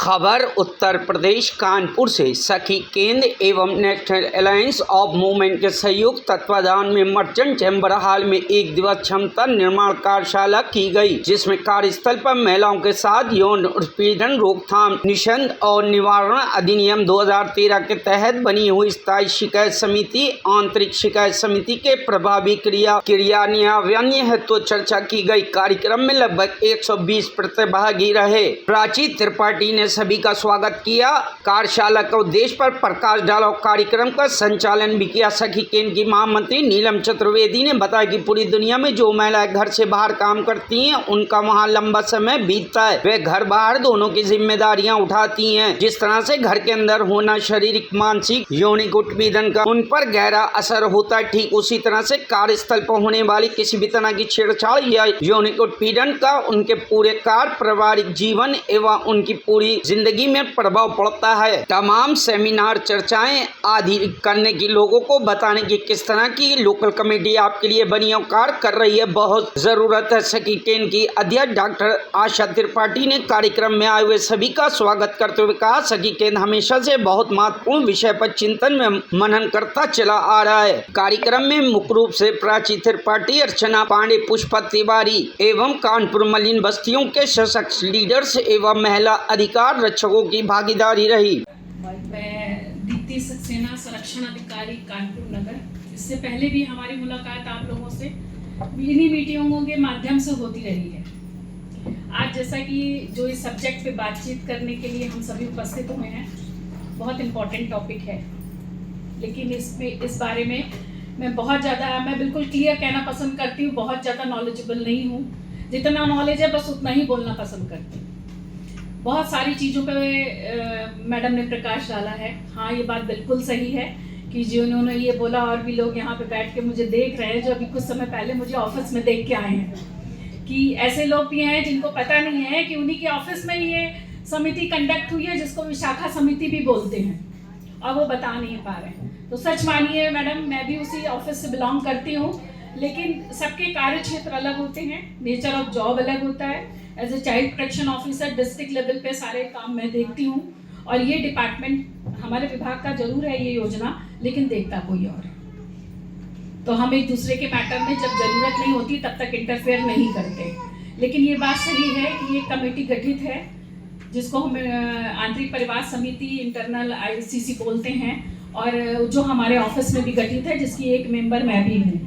खबर उत्तर प्रदेश कानपुर से सखी केंद्र एवं नेशनल अलायंस ऑफ मूवमेंट के संयुक्त तत्वाधान में मर्चेंट चैम्बर हाल में एक दिवस क्षमता निर्माण कार्यशाला की गई, जिसमें कार्यस्थल पर महिलाओं के साथ यौन उत्पीड़न रोकथाम निषेध और निवारण अधिनियम 2013 के तहत बनी हुई स्थायी शिकायत समिति आंतरिक शिकायत समिति के प्रभावी क्रियान्वयन हेतु चर्चा की गई। कार्यक्रम में लगभग 120 प्रतिभागी रहे। प्राची त्रिपाठी ने सभी का स्वागत किया। कार्यशाला के उद्देश्य पर प्रकाश डाला। कार्यक्रम का संचालन भी किया। सखी केंद्र की महामंत्री नीलम चतुर्वेदी ने बताया कि पूरी दुनिया में जो महिलाएं घर से बाहर काम करती हैं, उनका वहां लंबा समय बीतता है। वे घर बाहर दोनों की जिम्मेदारियां उठाती हैं। जिस तरह से घर के अंदर होना शारीरिक मानसिक यौनिक उत्पीड़न का उन पर गहरा असर होता है, ठीक उसी तरह से कार्यस्थल पर होने वाली किसी भी तरह की छेड़छाड़ या यौनिक उत्पीड़न का उनके पूरे कार्य पारिवारिक जीवन एवं उनकी पूरी जिंदगी में प्रभाव पड़ता है। तमाम सेमिनार चर्चाएं आदि करने की लोगों को बताने की किस तरह की लोकल कमेटी आपके लिए बनी और कार्य कर रही है, बहुत जरूरत है। सखी केंद्र की अध्यक्ष डॉक्टर आशा त्रिपाठी ने कार्यक्रम में आए हुए सभी का स्वागत करते हुए कहा, सखी केंद्र हमेशा से बहुत महत्वपूर्ण विषय पर चिंतन में मनन करता चला आ रहा है। कार्यक्रम में मुख्य रूप से प्राची त्रिपाठी, अर्चना पांडे, पुष्पा तिवारी एवं कानपुर मलिन बस्तियों के सशक्त लीडर्स एवं महिला अधिकार रक्षकों की भागीदारी रही। मैं दीप्ति सक्सेना, संरक्षण अधिकारी कानपुर नगर। इससे पहले भी हमारी मुलाकात आप लोगों से इन्हीं मीटिंगों के माध्यम से होती रही है। आज जैसा कि जो इस सब्जेक्ट पे बातचीत करने के लिए हम सभी उपस्थित हुए हैं, बहुत इम्पोर्टेंट टॉपिक है, लेकिन इस बारे में मैं बिल्कुल क्लियर कहना पसंद करती हूँ। बहुत ज़्यादा नॉलेजेबल नहीं हूँ। जितना नॉलेज है बस उतना ही बोलना पसंद करती हूँ। बहुत सारी चीज़ों पे मैडम ने प्रकाश डाला है। हाँ, ये बात बिल्कुल सही है कि जिन्होंने ये बोला और भी लोग यहाँ पे बैठ के मुझे देख रहे हैं, जो अभी कुछ समय पहले मुझे ऑफिस में देख के आए हैं, कि ऐसे लोग भी हैं जिनको पता नहीं है कि उन्हीं के ऑफिस में ये समिति कंडक्ट हुई है, जिसको विशाखा समिति भी बोलते हैं, और वो बता नहीं पा रहे हैं। तो सच मानिए मैडम, मैं भी उसी ऑफिस से बिलोंग करती हूँ, लेकिन सबके कार्य क्षेत्र अलग होते हैं, नेचर ऑफ जॉब अलग होता है। As a child protection officer district level पे सारे काम मैं देखती हूँ, और ये डिपार्टमेंट हमारे विभाग का जरूर है ये योजना, लेकिन देखता कोई और है। तो हम एक दूसरे के मैटर में जब जरूरत नहीं होती तब तक इंटरफेयर नहीं करते। लेकिन ये बात सही है कि ये कमेटी गठित है, जिसको हम आंतरिक परिवार समिति इंटरनल ICC बोलते हैं, और जो हमारे ऑफिस में भी गठित है, जिसकी एक मेंबर मैं भी हूँ।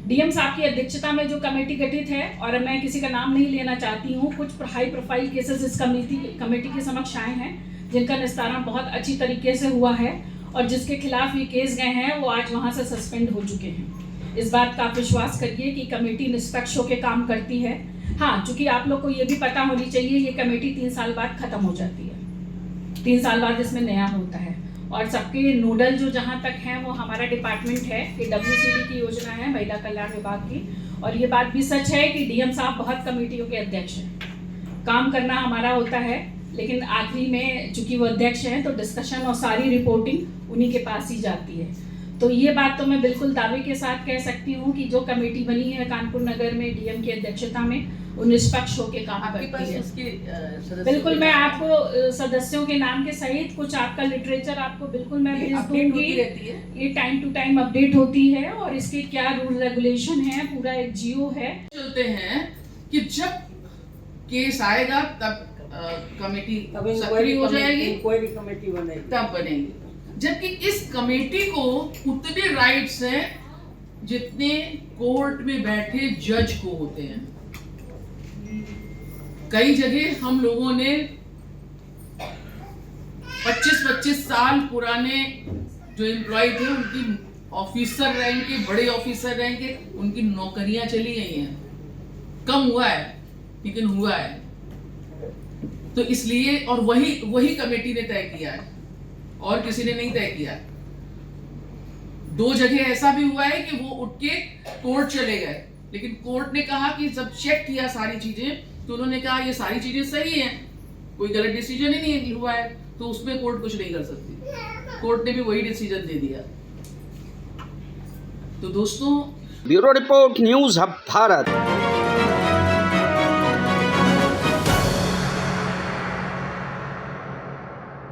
DM साहब की अध्यक्षता में जो कमेटी गठित है, और मैं किसी का नाम नहीं लेना चाहती हूँ, कुछ हाई प्रोफाइल केसेस इस कमेटी के समक्ष आए हैं, जिनका निस्तारण बहुत अच्छी तरीके से हुआ है, और जिसके खिलाफ ये केस गए हैं वो आज वहाँ से सस्पेंड हो चुके हैं। इस बात का आप विश्वास करिए कि कमेटी निष्पक्ष होकर काम करती है। हाँ, चूँकि आप लोग को ये भी पता होनी चाहिए, ये कमेटी 3 साल बाद खत्म हो जाती है। 3 साल बाद इसमें नया होता है, और सबके नोडल जो जहाँ तक हैं वो हमारा डिपार्टमेंट है, कि WCD की योजना है, महिला कल्याण विभाग की। और ये बात भी सच है कि DM साहब बहुत कमेटियों के अध्यक्ष हैं। काम करना हमारा होता है, लेकिन आखिरी में चूंकि वो अध्यक्ष हैं तो डिस्कशन और सारी रिपोर्टिंग उन्हीं के पास ही जाती है। तो ये बात तो मैं बिल्कुल दावे के साथ कह सकती हूँ कि जो कमेटी बनी है कानपुर नगर में DM की अध्यक्षता में, वो निष्पक्ष होकर काम करती है। बिल्कुल, मैं आपको सदस्यों के नाम के सहित कुछ आपका लिटरेचर आपको बिल्कुल मैं भेज दूंगी। ये टाइम टू टाइम अपडेट होती है, और इसके क्या रूल रेगुलेशन है, पूरा एक GO है। चलते हैं कि जब केस आएगा तब कमेटी सक्रिय हो जाएगी, कोई भी कमेटी बनेगी तब बनेगी। जबकि इस कमेटी को उतने राइट्स हैं जितने कोर्ट में बैठे जज को होते हैं। कई जगह हम लोगों ने 25-25 साल पुराने जो एम्प्लॉय थे, उनकी ऑफिसर रैंक के, बड़े ऑफिसर रैंक के, उनकी नौकरियां चली गई हैं। कम हुआ है, लेकिन हुआ है। तो इसलिए, और वही कमेटी ने तय किया है, और किसी ने नहीं तय किया। 2 जगह ऐसा भी हुआ है कि वो उठ के कोर्ट चले गए, लेकिन कोर्ट ने कहा कि जब चेक किया सारी चीजें, तो उन्होंने कहा ये सारी चीजें सही हैं, कोई गलत डिसीजन ही नहीं हुआ है, तो उसमें कोर्ट कुछ नहीं कर सकती। कोर्ट ने भी वही डिसीजन दे दिया। तो दोस्तों, bureau report, news hub Bharat.